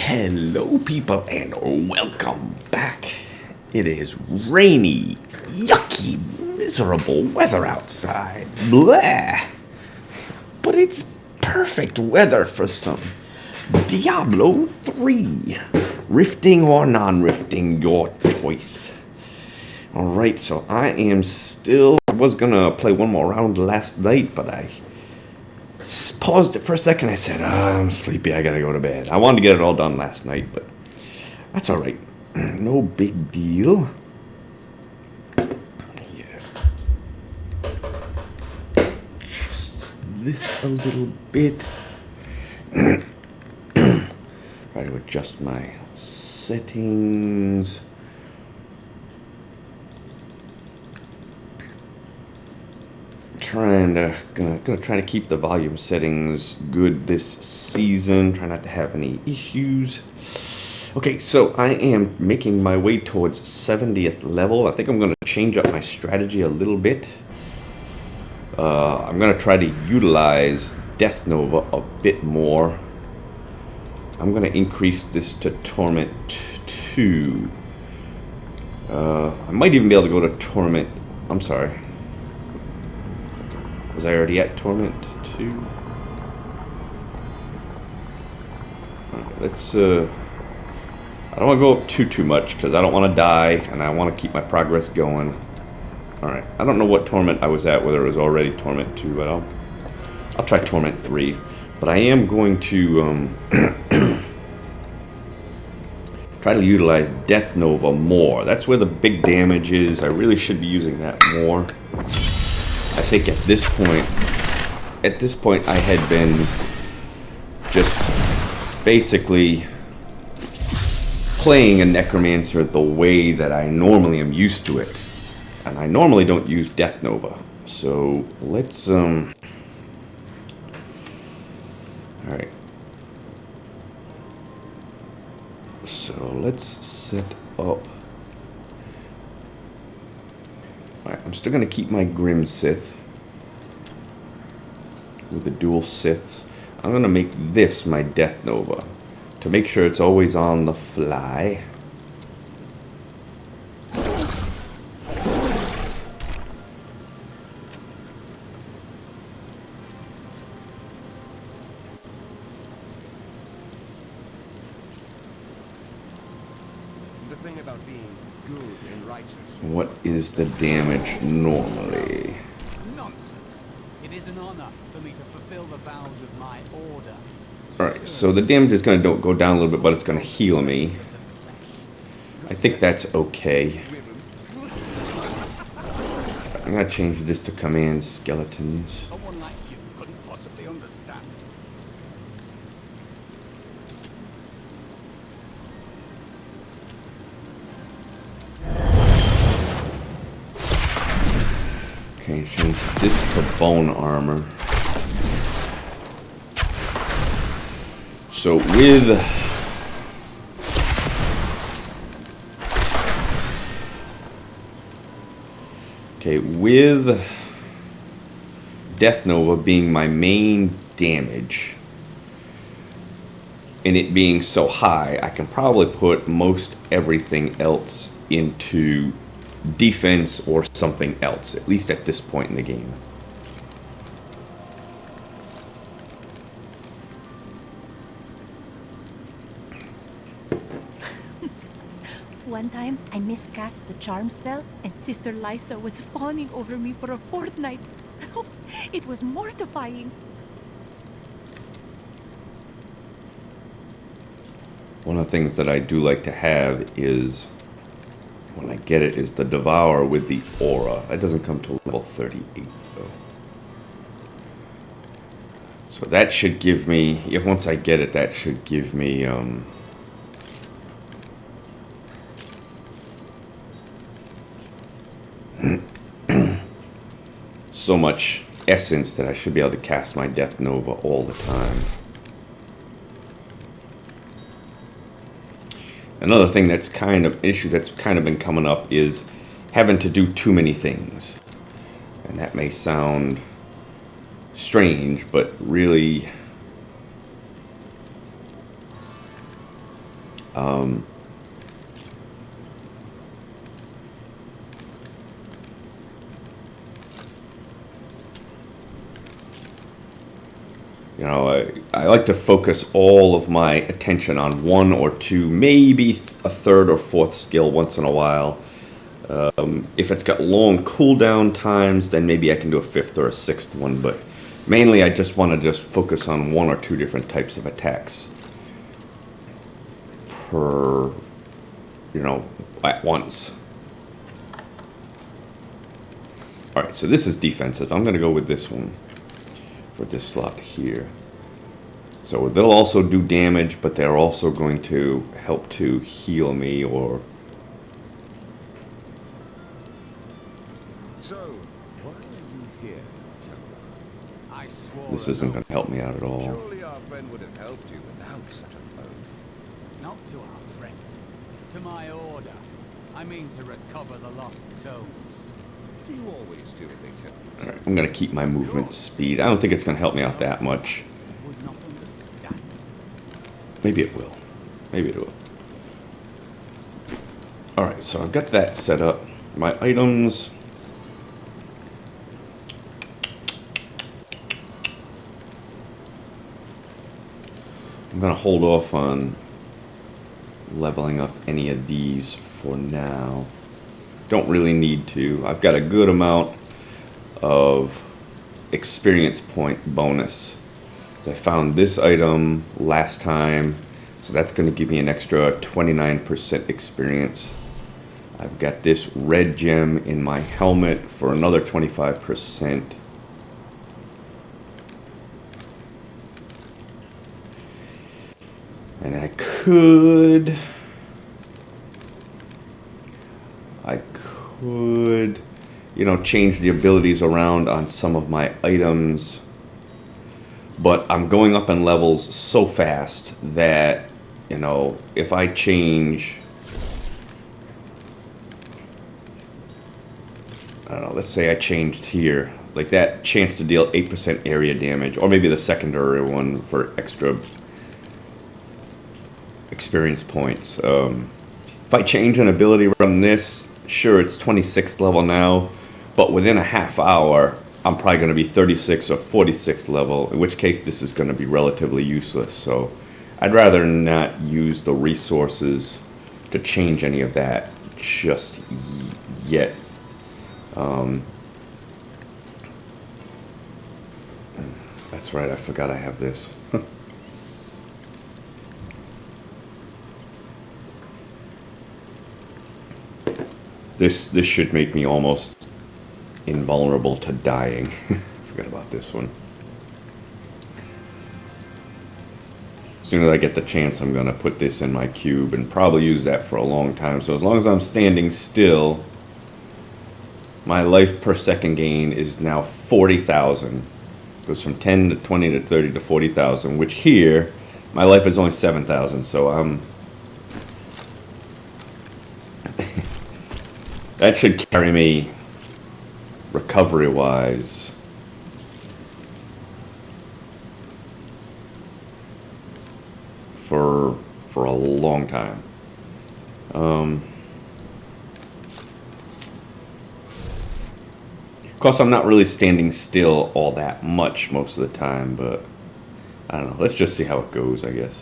Hello, people, and welcome back. It is rainy, yucky, miserable weather outside. Blah. But it's perfect weather for some Diablo 3. Rifting or non-rifting, your choice. Alright, so I was gonna play one more round last night, but I paused it for a second. I said, I'm sleepy, I gotta go to bed. I wanted to get it all done last night, but that's alright. No big deal. Yeah. Just this a little bit. Try to adjust my settings. Gonna try to keep the volume settings good this season. Try not to have any issues. Okay, so I am making my way towards 70th level. I think I'm gonna change up my strategy a little bit. I'm gonna try to utilize Death Nova a bit more. I'm gonna increase this to Torment 2. I might even be able to go to Torment. I'm sorry. Was I already at Torment 2? Alright, let's, I don't want to go up too much, because I don't want to die, and I want to keep my progress going. Alright, I don't know what Torment I was at, whether it was already Torment 2, but I'll try Torment 3. But I am going to, try to utilize Death Nova more. That's where the big damage is. I really should be using that more. I think at this point I had been just basically playing a Necromancer the way that I normally am used to it. And I normally don't use Death Nova. So let's alright. So let's set up. Alright, I'm still going to keep my Grim Sith with the dual Siths. I'm going to make this my Death Nova to make sure it's always on the fly. The thing about being good and righteous. What is the damage normally? Nonsense. It is an honor for me to fulfill the vows of my order. Alright, so the damage is going to go down a little bit, but it's going to heal me. I think that's okay. I'm going to change this to command skeletons. Someone like you couldn't possibly understand. Okay, change this to bone armor. So with Death Nova being my main damage and it being so high, I can probably put most everything else into defense or something else, at least at this point in the game. One time, I miscast the charm spell, and Sister Lysa was fawning over me for a fortnight. It was mortifying. One of the things that I do like to have is, when I get it, is the Devour with the Aura. That doesn't come to level 38, though. So that should give me, once I get it, that should give me, so much essence that I should be able to cast my Death Nova all the time. Another thing that's kind of been coming up is having to do too many things. And that may sound strange, but really You know, I like to focus all of my attention on one or two, maybe a third or fourth skill once in a while. If it's got long cooldown times, then maybe I can do a fifth or a sixth one, but mainly I just want to just focus on one or two different types of attacks per, you know, at once. Alright, so this is defensive. I'm going to go with this one for this slot here. So they'll also do damage, but they're also going to help to heal me or... So, why are you here, Templar? I swore. This isn't going to help me out at all. Surely our friend would have helped you without such an oath. Not to our friend. To my order. I mean to recover the lost tomes. You always do what they tell you. Alright, I'm going to keep my movement speed. I don't think it's going to help me out that much. I would not understand. Maybe it will. Maybe it will. Alright, so I've got that set up. My items... I'm going to hold off on leveling up any of these for now. Don't really need to. I've got a good amount of experience point bonus. I found this item last time, so that's going to give me an extra 29% experience. I've got this red gem in my helmet for another 25%. And I could, you know, change the abilities around on some of my items. But I'm going up in levels so fast that, you know, if I change, I don't know, let's say I changed here, like that chance to deal 8% area damage, or maybe the secondary one for extra experience points. If I change an ability from this, sure, it's 26th level now, but within a half hour, I'm probably going to be 36 or 46th level, in which case this is going to be relatively useless. So I'd rather not use the resources to change any of that just yet. That's right, I forgot I have this. This should make me almost invulnerable to dying. Forgot about this one. As soon as I get the chance, I'm going to put this in my cube and probably use that for a long time. So as long as I'm standing still, my life per second gain is now 40,000. Goes from 10 to 20 to 30 to 40,000, which here, my life is only 7,000. So I'm... that should carry me recovery-wise for a long time. Of course, I'm not really standing still all that much most of the time, but I don't know. Let's just see how it goes, I guess.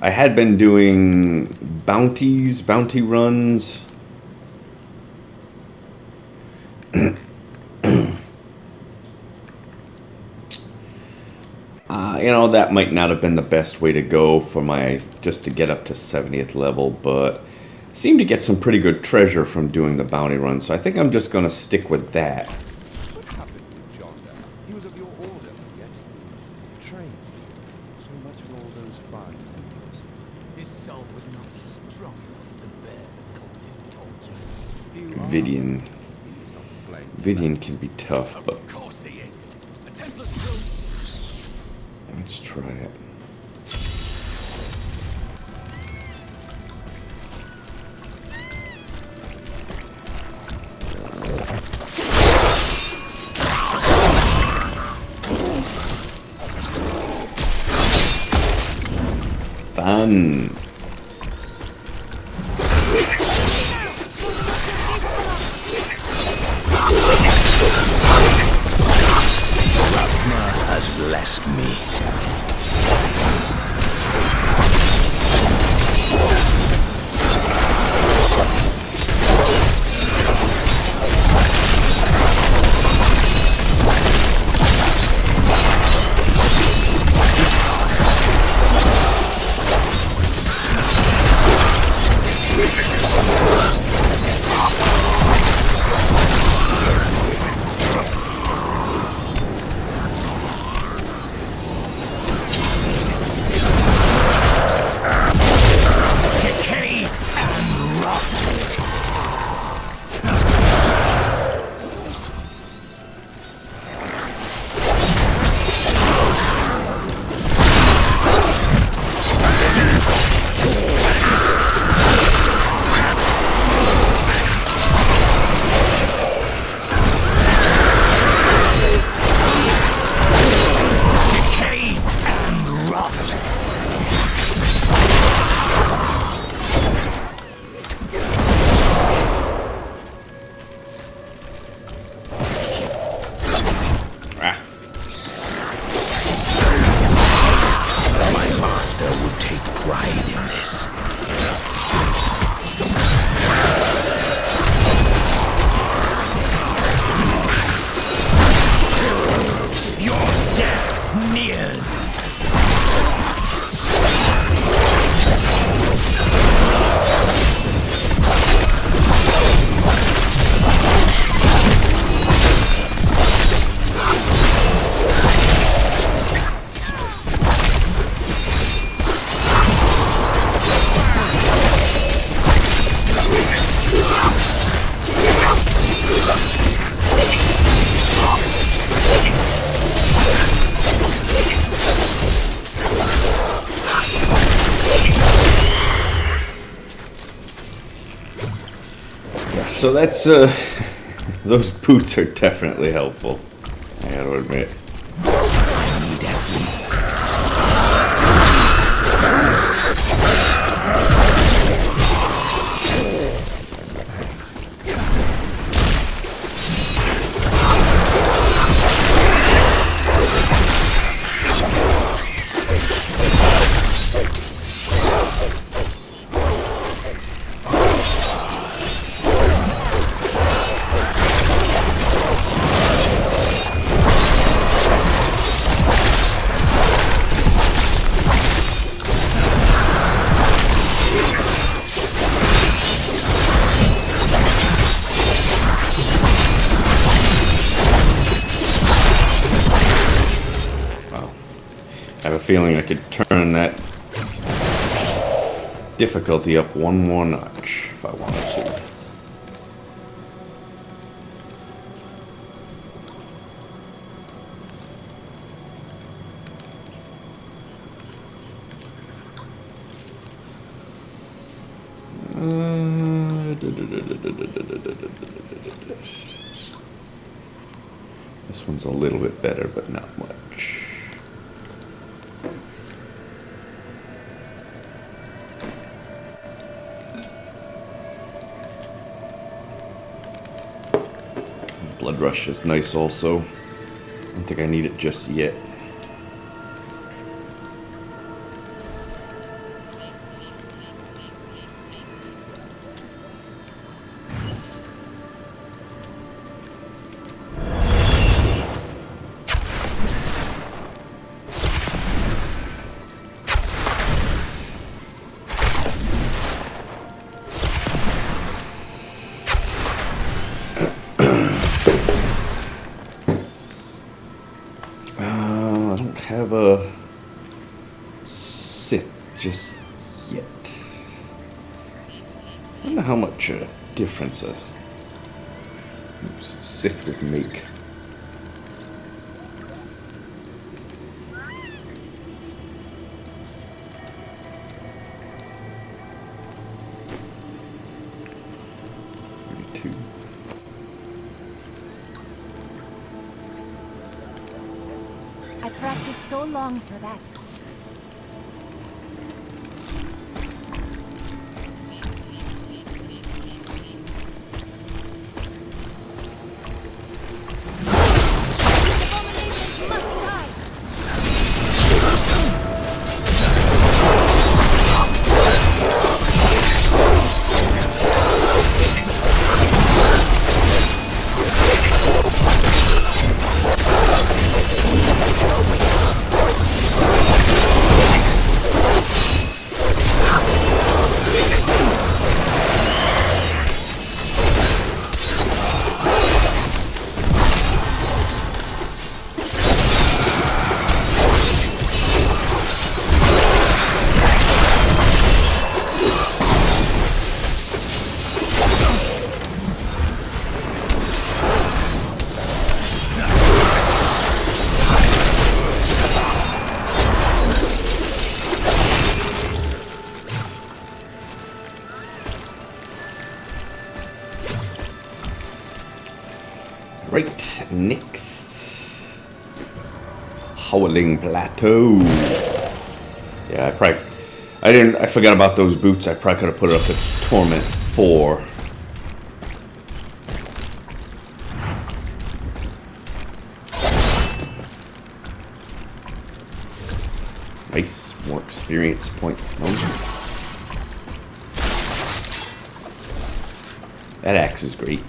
I had been doing bounty runs. You know, that might not have been the best way to go for my, just to get up to 70th level, but seemed to get some pretty good treasure from doing the bounty run, so I think I'm just going to stick with that. What happened with John there? He was of your order, yet trained. So much for all those fine tempers. His soul was not strong enough to bear the cultist torture. Vidian. He's not to blame. Vidian can be tough, but Of course he is. A Templar's true. let's try it. Fun. Has blessed me. So that's, those boots are definitely helpful, I gotta admit. I have a feeling I could turn that difficulty up one more notch if I wanted to. This one's a little bit better, but not much. Blood Rush is nice also. I don't think I need it just yet. Have a Sith just yet. I don't know how much difference a Sith would make. I practiced so long for that. Next, Howling Plateau. Yeah, I forgot about those boots. I probably could have put it up to Torment 4. Nice, more experience point bonus. That axe is great.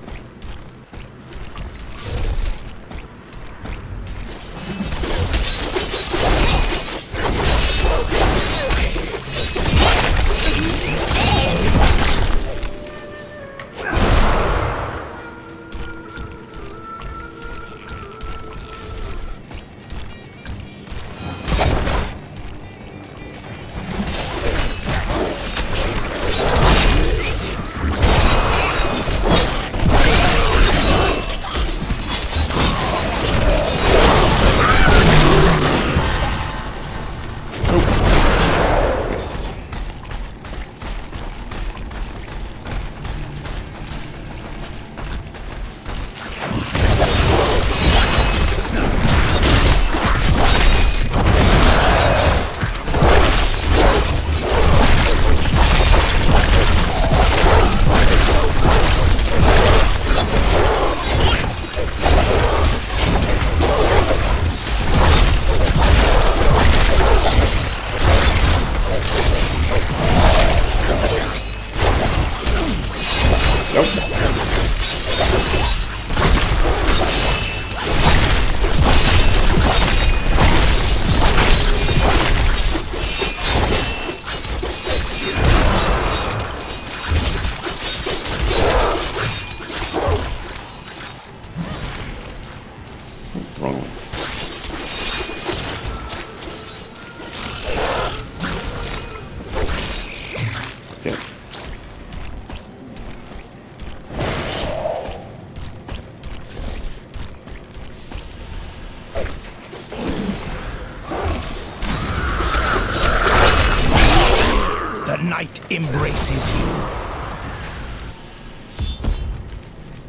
Embraces you.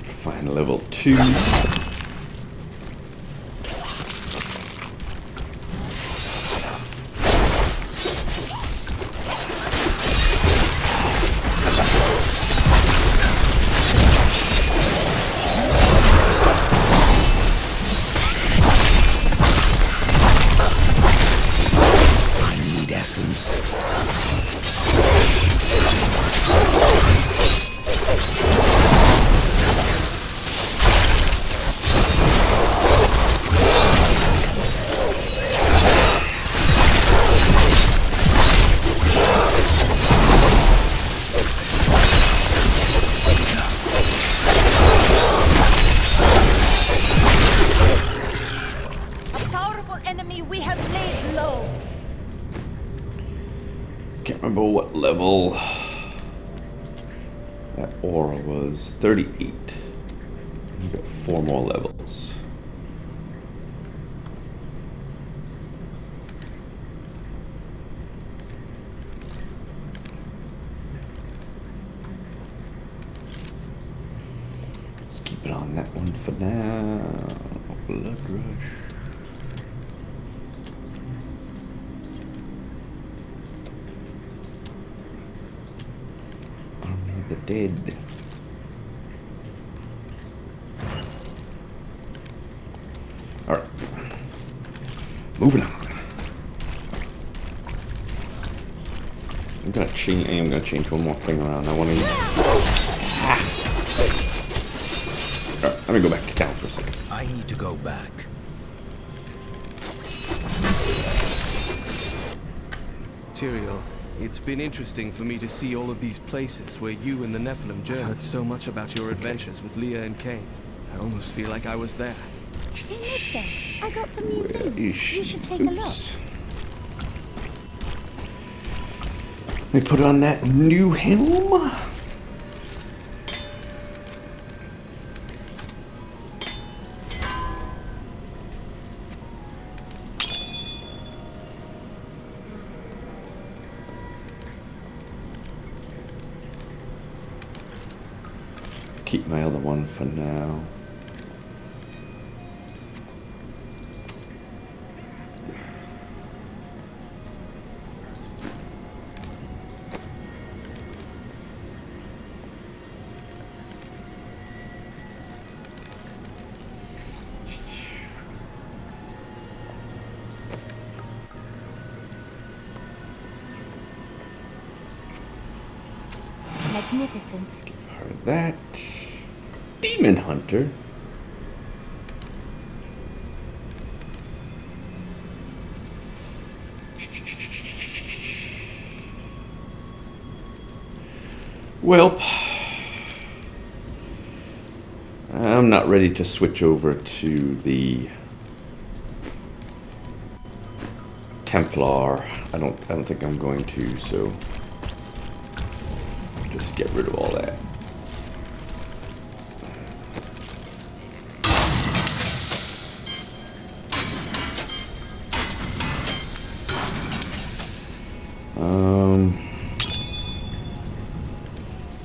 Find level 2. I need essence. Can't remember what level that aura was. 38. You got 4 more levels. Let's keep it on that one for now. Blood rush. The dead. Alright. Moving on. I am gonna change one more thing around. I want to. Alright, let me go back to town for a second. I need to go back. Tyrael, it's been interesting for me to see all of these places where you and the Nephilim journeyed. I heard so much about your adventures with Leah and Cain. I almost feel like I was there. Hey, mister, I got some new Where things. is You should take a look. Let me put on that new helm. Keep my other one for now. magnificent. Her that. Demon Hunter. Well, I'm not ready to switch over to the Templar. I don't think I'm going to, so just get rid of all that.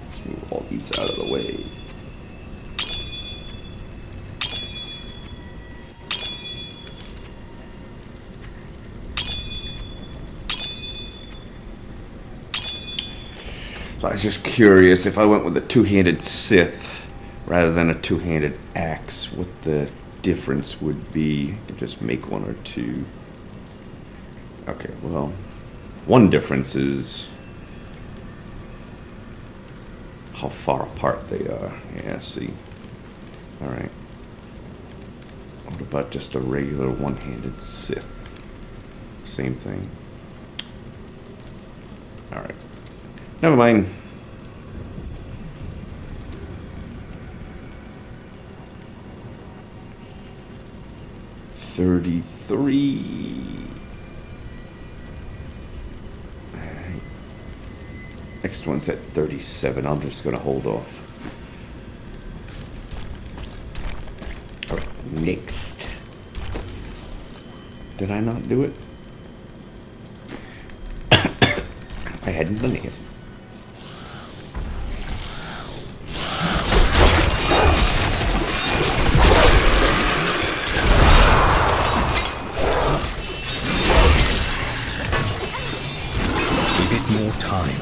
Let's move all these out of the way. So I was just curious, if I went with a two-handed Sith rather than a two-handed axe, what the difference would be. I could just make one or two. Okay, well, one difference is how far apart they are. Yeah, see. Alright. What about just a regular one-handed Sith? Same thing. Alright. Never mind. $33. Alright. Next one's at 37. I'm just gonna hold off. Alright, next. Did I not do it? I hadn't done it yet. More time.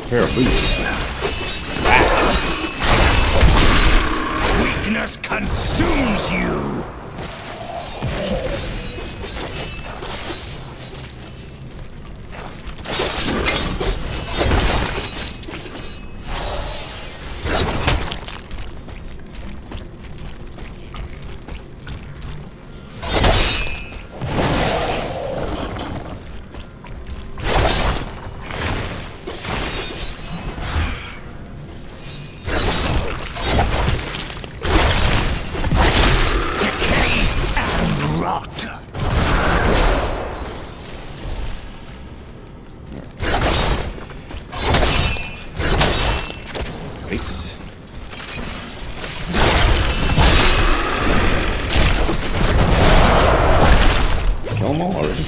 Pair of boots. Weakness consumes you. Nice. Kill them all already.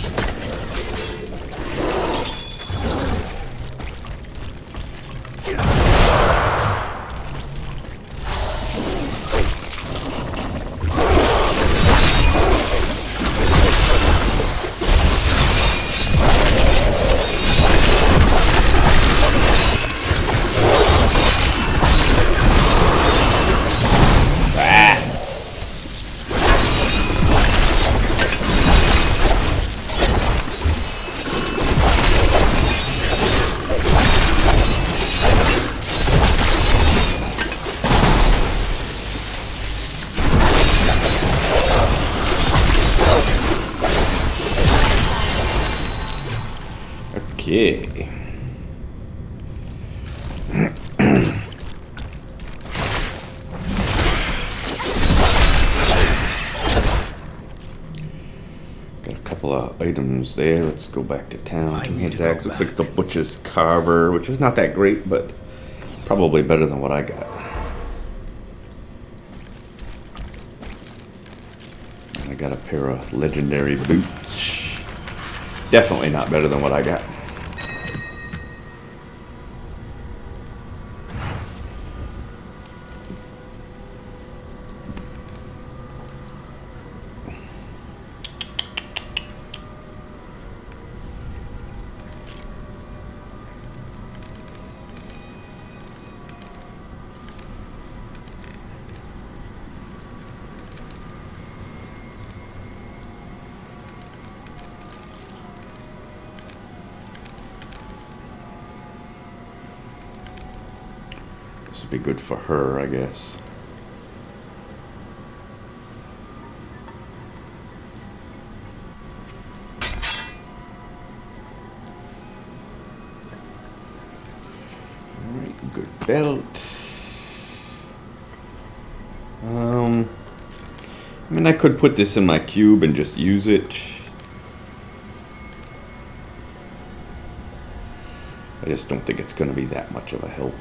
Okay. Got a couple of items there. Let's go back to town. Two-handed axe. Looks like the butcher's carver, which is not that great, but probably better than what I got. And I got a pair of legendary boots. Definitely not better than what I got. This would be good for her, I guess. Alright, good belt. I mean, I could put this in my cube and just use it. I just don't think it's going to be that much of a help.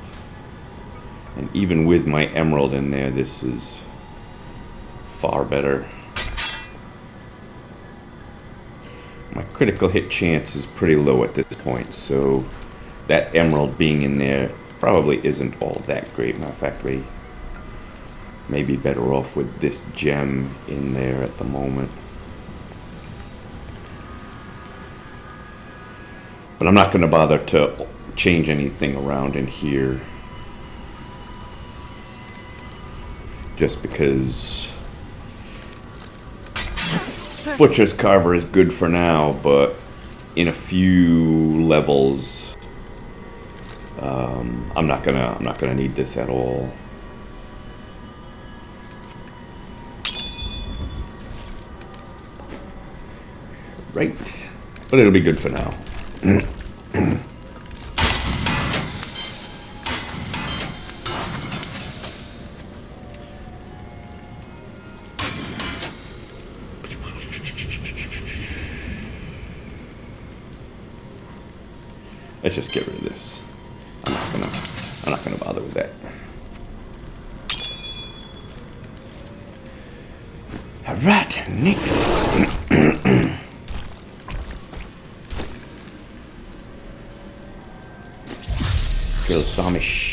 And even with my emerald in there, this is far better. My critical hit chance is pretty low at this point, so that emerald being in there probably isn't all that great. Matter of fact, we may be better off with this gem in there at the moment. But I'm not going to bother to change anything around in here. Just because Butcher's Carver is good for now, but in a few levels, I'm not gonna need this at all. Right, but it'll be good for now. Let's just get rid of this. I'm not gonna bother with that. Alright, next. Kill Samish.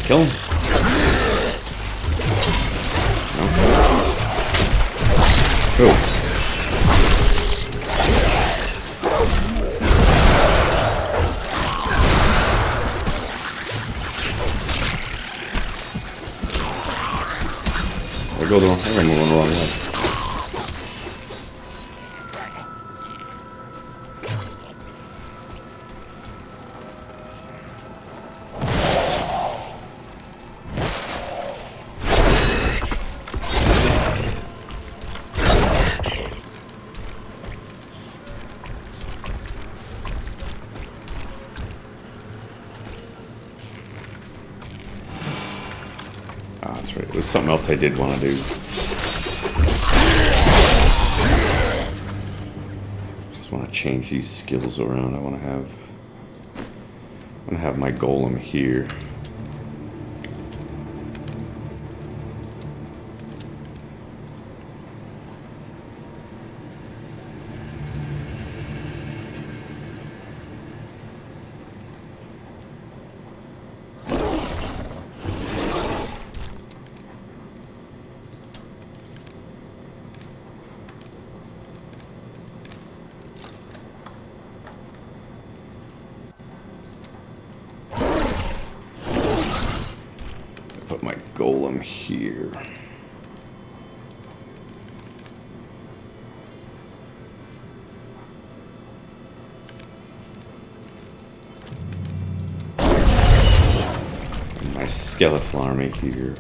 Kill him. No. Cool. There go the wrong way. We're going the wrong way. That's right. There's something else I did want to do. Just want to change these skills around. I want to have my golem here. put my golem here. My skeletal army here.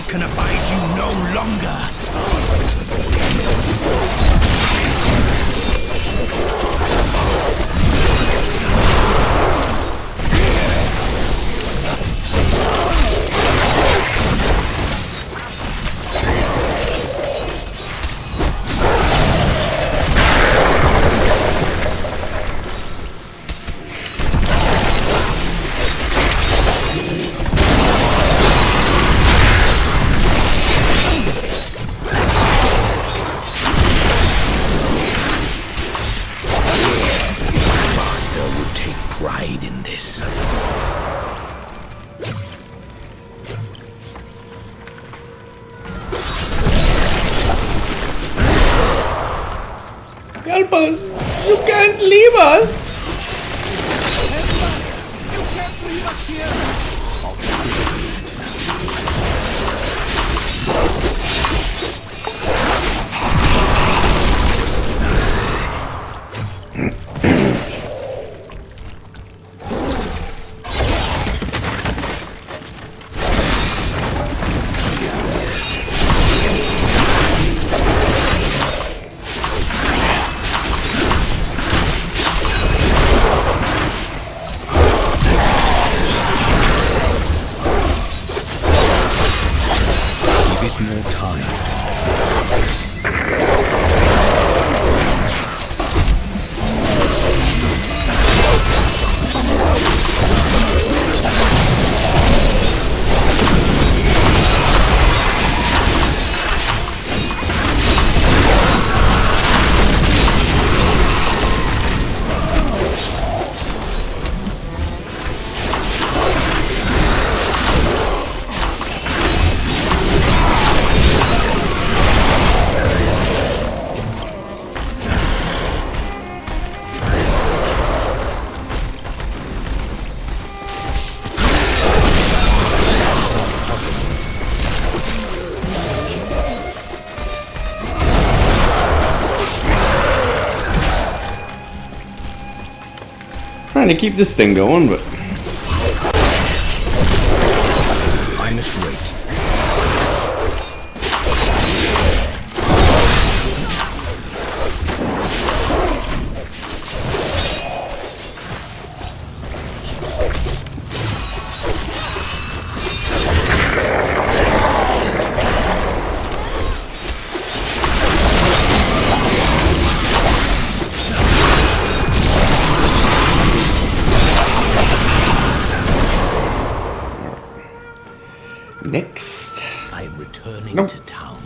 Can abide you no longer. Pride in this. Help us! You can't leave us! You can't leave us here! More time. Trying to keep this thing going, but I must wait. next. I am returning Nope. to town.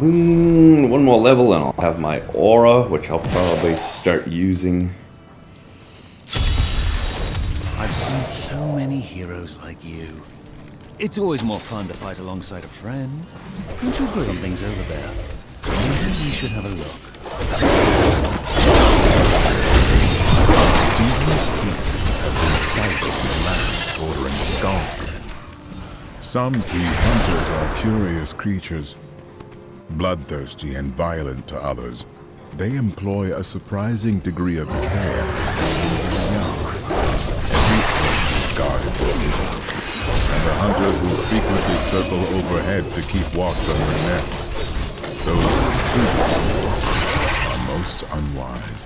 One more level and I'll have my aura, which I'll probably start using. I've seen so many heroes like you. It's always more fun to fight alongside a friend. Don't you agree? Something's over there. Maybe we should have a look. Stephen's pieces have been sighted in lands bordering Skullsglen. Some of these hunters are curious creatures, bloodthirsty and violent to others. They employ a surprising degree of care. Every guards their agents, and the hunters will frequently circle overhead to keep watch on their nests. Those who intrude are most unwise.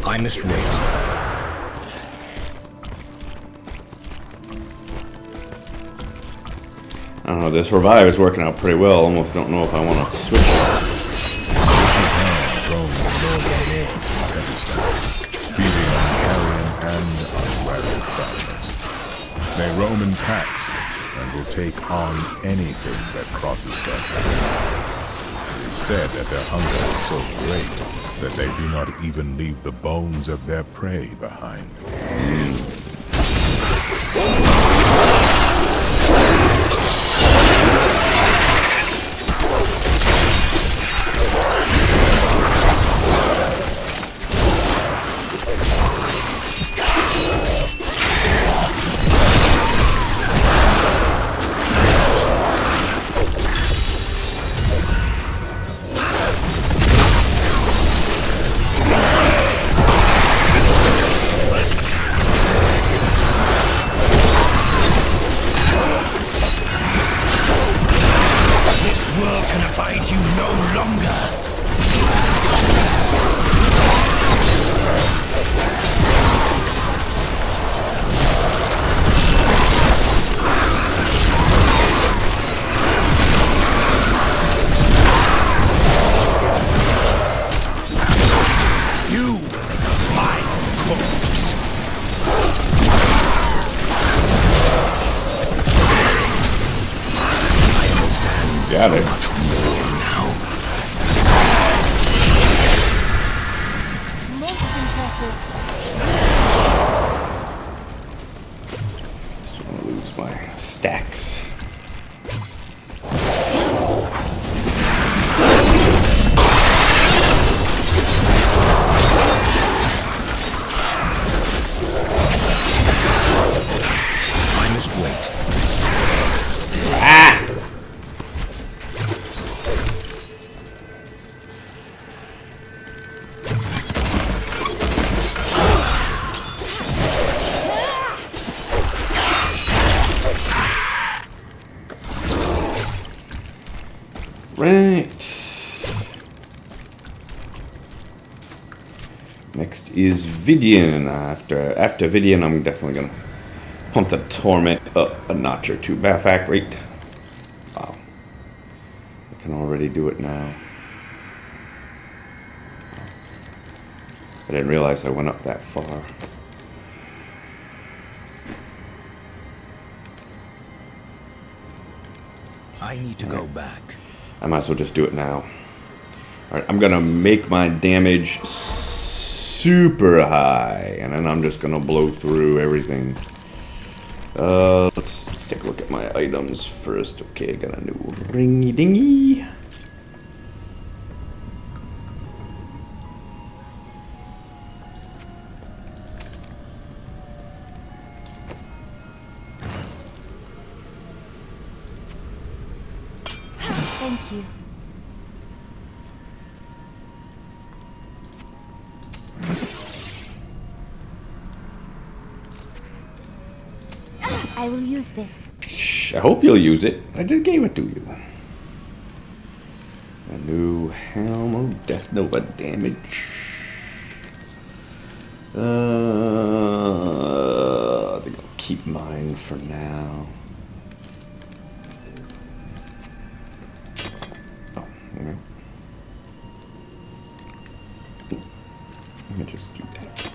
I must wait. I don't know, this revive is working out pretty well. Almost don't know if I want to switch it. unwary travelers. They roam in packs and will take on anything that crosses their path. It is said that their hunger is so great that they do not even leave the bones of their prey behind. Got it. Most impressive. Just want to lose my stacks. I must wait. Ah! Right. Next is Vidian. After Vidian, I'm definitely gonna pump the Torment up a notch or two. Matter of fact, wait. Wow. I can already do it now. I didn't realize I went up that far. I need to go back. I might as well just do it now. Alright, I'm gonna make my damage super high, and then I'm just gonna blow through everything. Let's take a look at my items first. Okay, I got a new ringy dingy. Thank you. I will use this. I hope you'll use it. I just gave it to you. A new helm of Death Nova damage. I think I'll keep mine for now. Oh, okay. Let me just do that.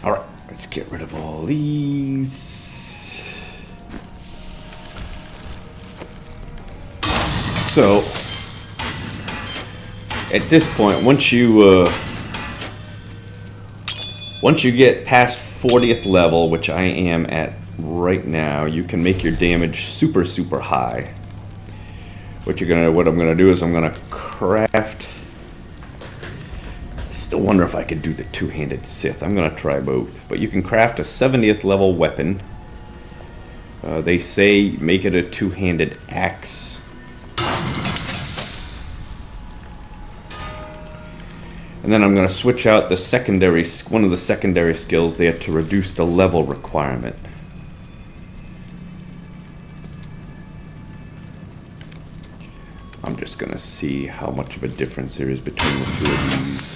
Alright, let's get rid of all these. So, at this point, once you get past 40th level, which I am at right now, you can make your damage super, super high. What I'm gonna do is I'm gonna craft. Still wonder if I could do the two-handed Sith. I'm gonna try both, but you can craft a 70th level weapon. They say make it a two-handed axe. And then I'm gonna switch out the one of the secondary skills there to reduce the level requirement. I'm just gonna see how much of a difference there is between the two of these.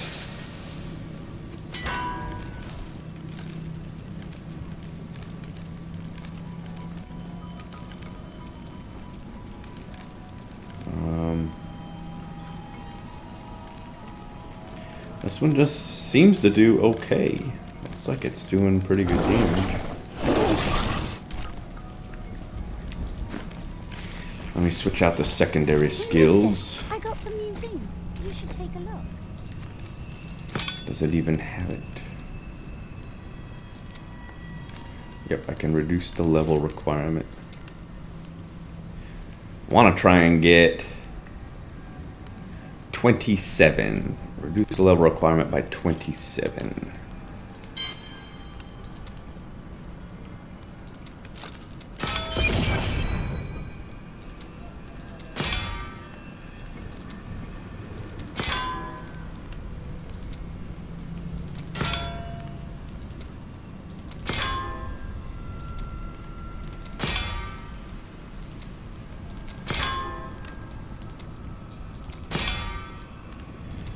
This one just seems to do okay. Looks like it's doing pretty good damage. Let me switch out the secondary skills. I got some new things. You should take a look. Does it even have it? Yep, I can reduce the level requirement. Want to try and get 27. Reduce the level requirement by 27.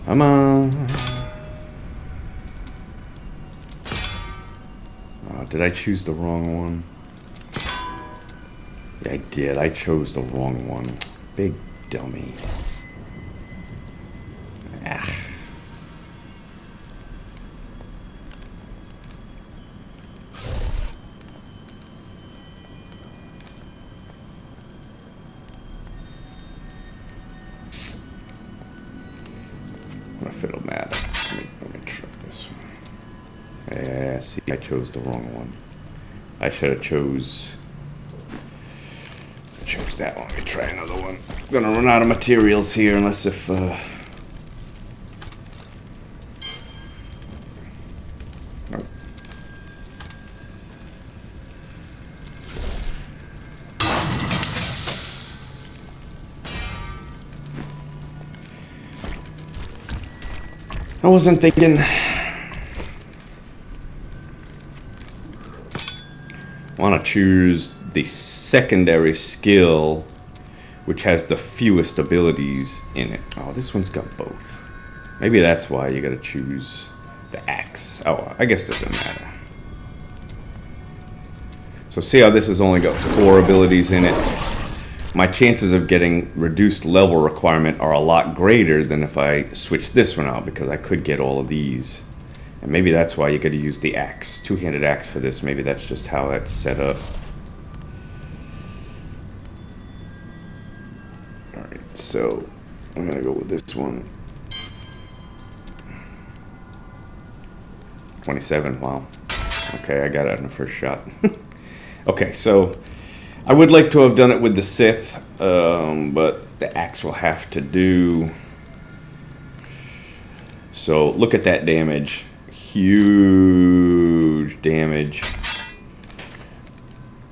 Come on. Oh, did I choose the wrong one? Yeah, I did. I chose the wrong one. Big dummy. Ah. If it'll matter. Let me try this one. Yeah, see, I chose the wrong one. I should have chose that one. Let me try another one. I'm gonna run out of materials here unless if nope. I wasn't thinking. I want to choose the secondary skill, which has the fewest abilities in it. Oh, this one's got both. Maybe that's why you got to choose the axe. Oh, I guess it doesn't matter. So see how this has only got 4 abilities in it? My chances of getting reduced level requirement are a lot greater than if I switch this one out, because I could get all of these. And maybe that's why you got to use the axe, two-handed axe for this. Maybe that's just how that's set up. Alright, so I'm going to go with this one. 27, wow. Okay, I got it in the first shot. Okay, so I would like to have done it with the Sith, but the axe will have to do. So look at that damage. Huge damage.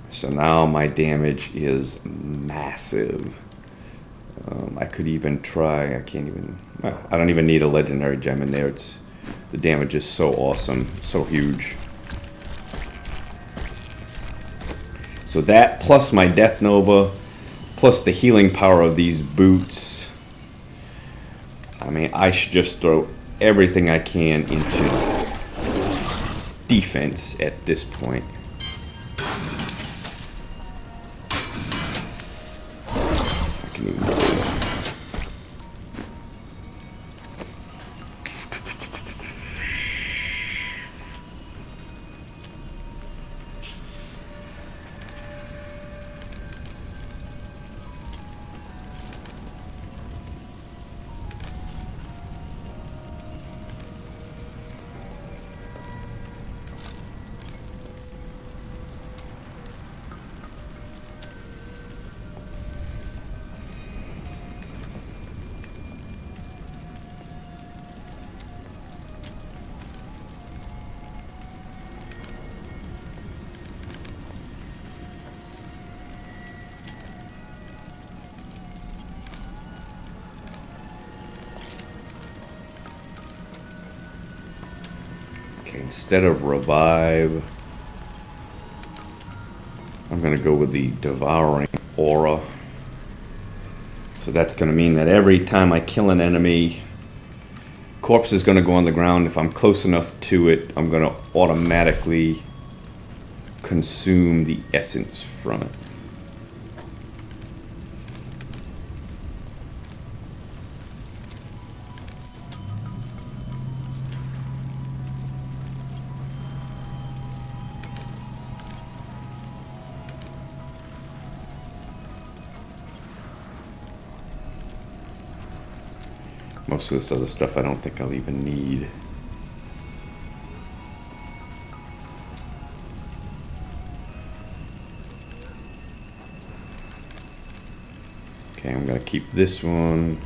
So now my damage is massive. I could even try. I can't even. Well, I don't even need a legendary gem in there. The damage is so awesome, so huge. So that, plus my Death Nova, plus the healing power of these boots. I mean, I should just throw everything I can into defense at this point. I can even go. Instead of revive, I'm going to go with the devouring aura. So that's going to mean that every time I kill an enemy, corpse is going to go on the ground. If I'm close enough to it, I'm going to automatically consume the essence from it. Most of this other stuff I don't think I'll even need. Okay, I'm gonna keep this one.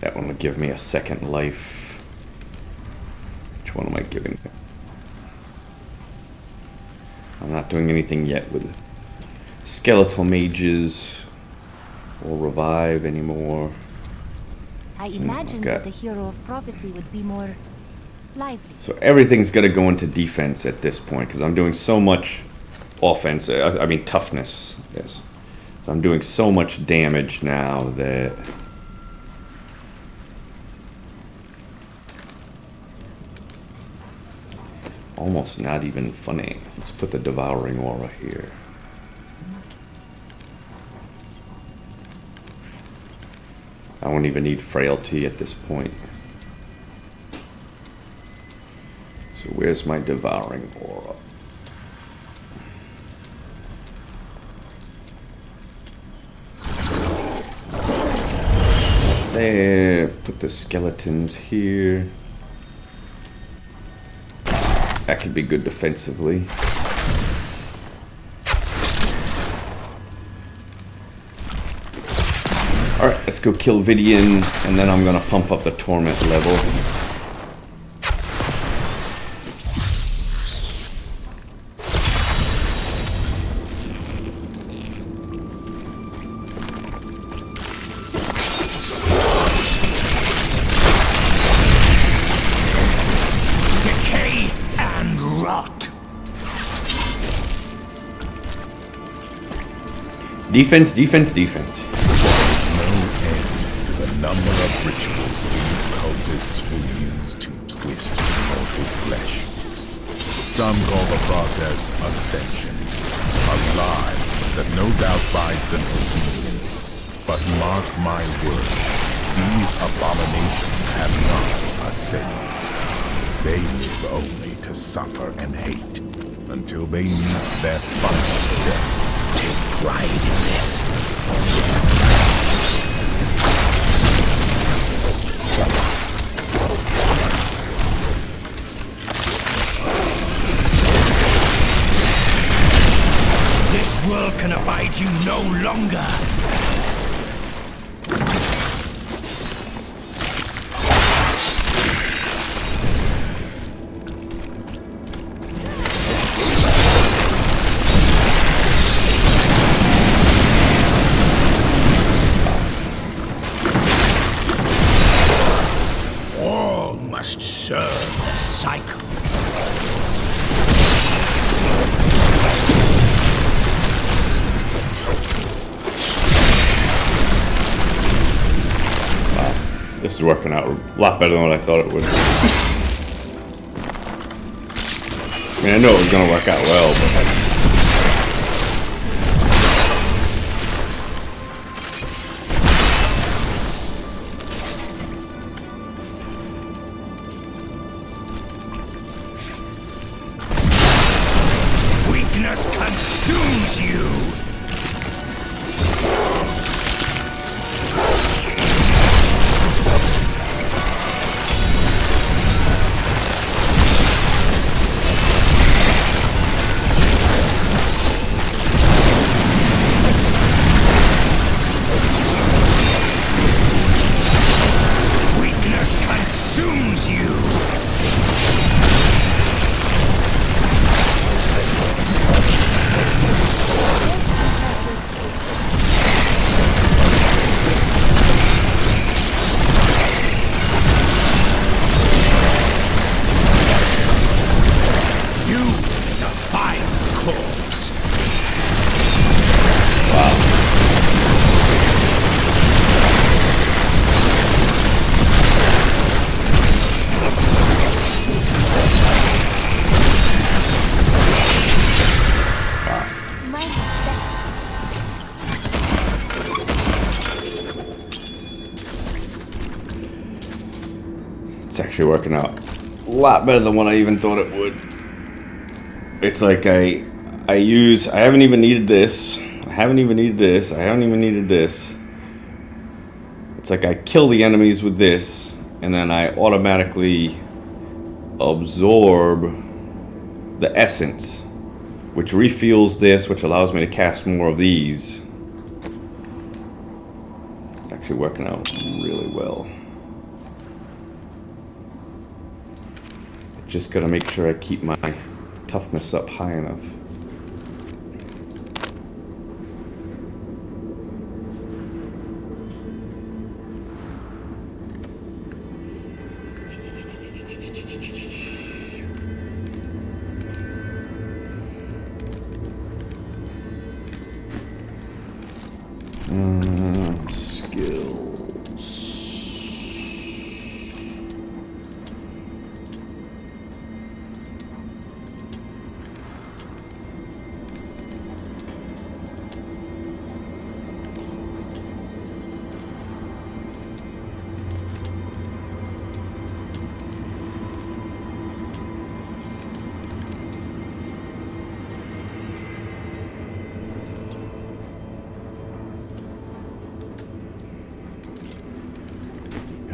That one will give me a second life. Which one am I giving? I'm not doing anything yet with skeletal mages or revive anymore. I imagine that the hero of prophecy would be more lively. So everything's gonna go into defense at this point because I'm doing so much offense. I mean toughness. Yes. So I'm doing so much damage now that almost not even funny. Let's put the devouring aura here. I won't even need frailty at this point. So where's my devouring aura? There, put the skeletons here. That could be good defensively. Alright, let's go kill Vidian, and then I'm gonna pump up the Torment level. Decay and rot. Defense, defense, defense. Number of rituals these cultists will use to twist mortal flesh. Some call the process ascension, a lie that no doubt buys them obedience. But mark my words, these abominations have not ascended. They live only to suffer and hate, until they meet their final death. Take pride in this. This world can abide you no longer. All must serve the cycle. This is working out a lot better than what I thought it would. I mean, I know it was going to work out well, but... Weakness consumes you! It's actually working out a lot better than what I even thought it would. It's like I haven't even needed this. I haven't even needed this. I haven't even needed this. It's like I kill the enemies with this, and then I automatically absorb the essence, which refuels this, which allows me to cast more of these. It's actually working out really well. Just gotta make sure I keep my toughness up high enough.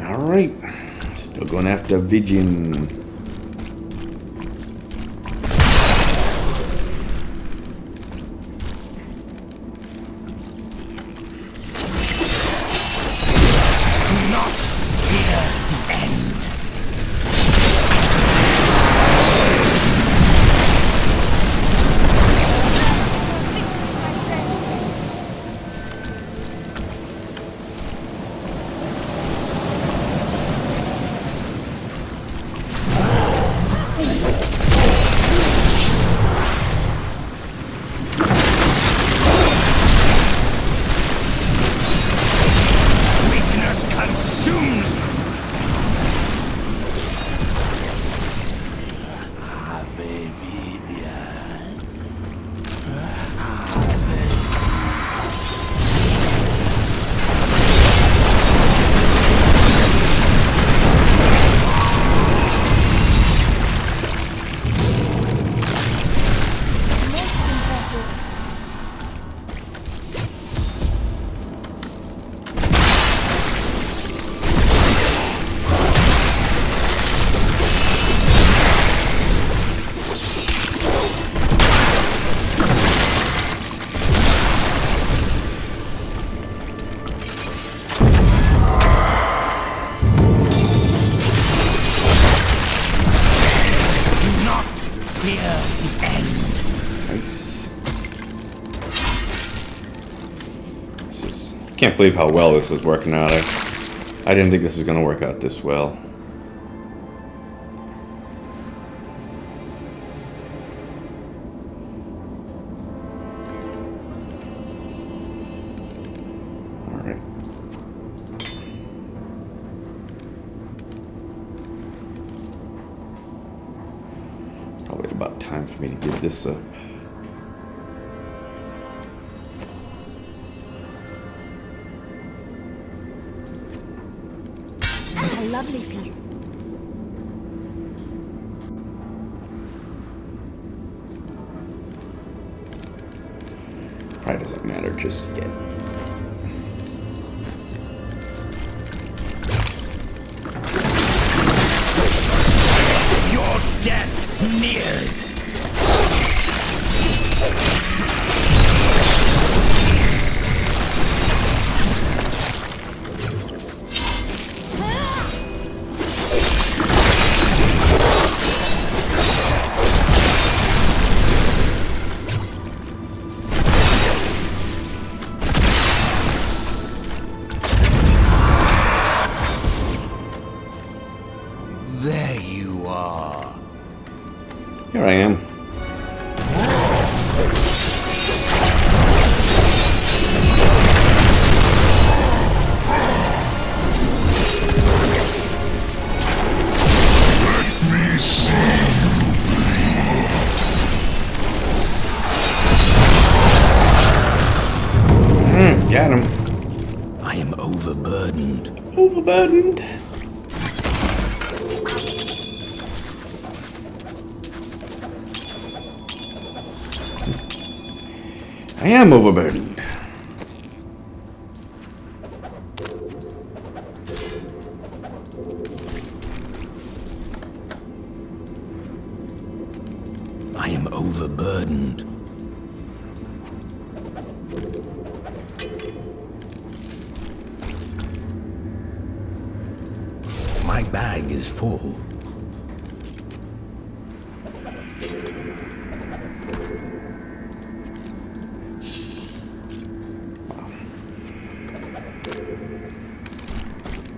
Alright, still going after Vision. Can't believe how well this is working out. I didn't think this was going to work out this well. Alright. Probably about time for me to give this up. Lovely piece. Probably doesn't matter just yet. Your death nears. There you are. Here I am. Got him. I am overburdened. Overburdened. I am overburdened. overburdened. My bag is full.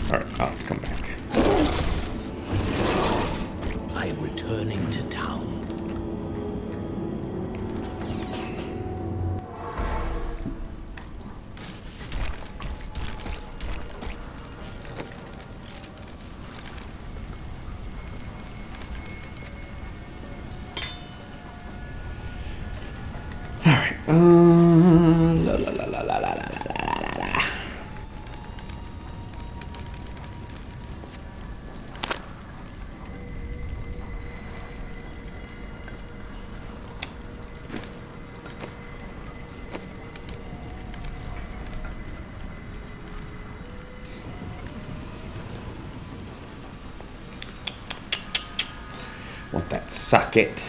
Alright, I'll come back. I am returning to town. Alright, la la la la la la la la la. Want that socket?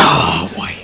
Oh boy.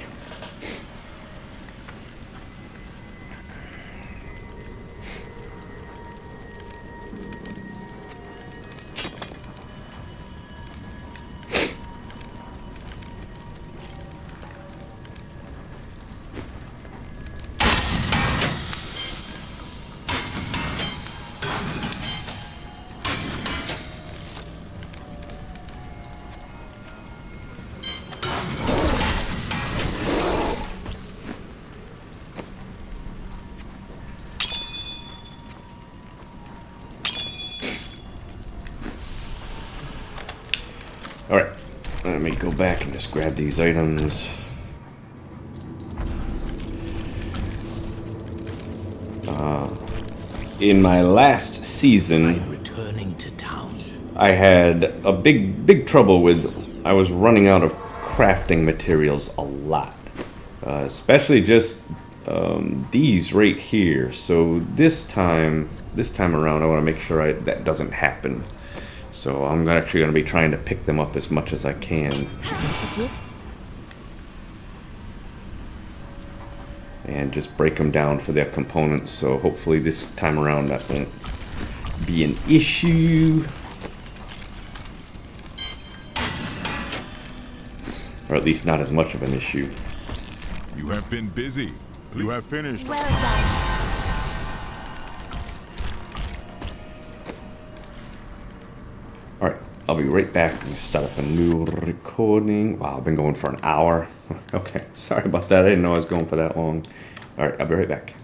Alright, let me go back and just grab these items. In my last season, Returning to town. I had a big trouble with, I was running out of crafting materials a lot. Especially just these right here. So this time around, I want to make sure that doesn't happen. So I'm actually going to be trying to pick them up as much as I can. And just break them down for their components. So hopefully this time around that won't be an issue. Or at least not as much of an issue. You have been busy. You have finished. Well done. Alright, I'll be right back and start up a new recording. Wow, I've been going for an hour. Okay, sorry about that. I didn't know I was going for that long. Alright, I'll be right back.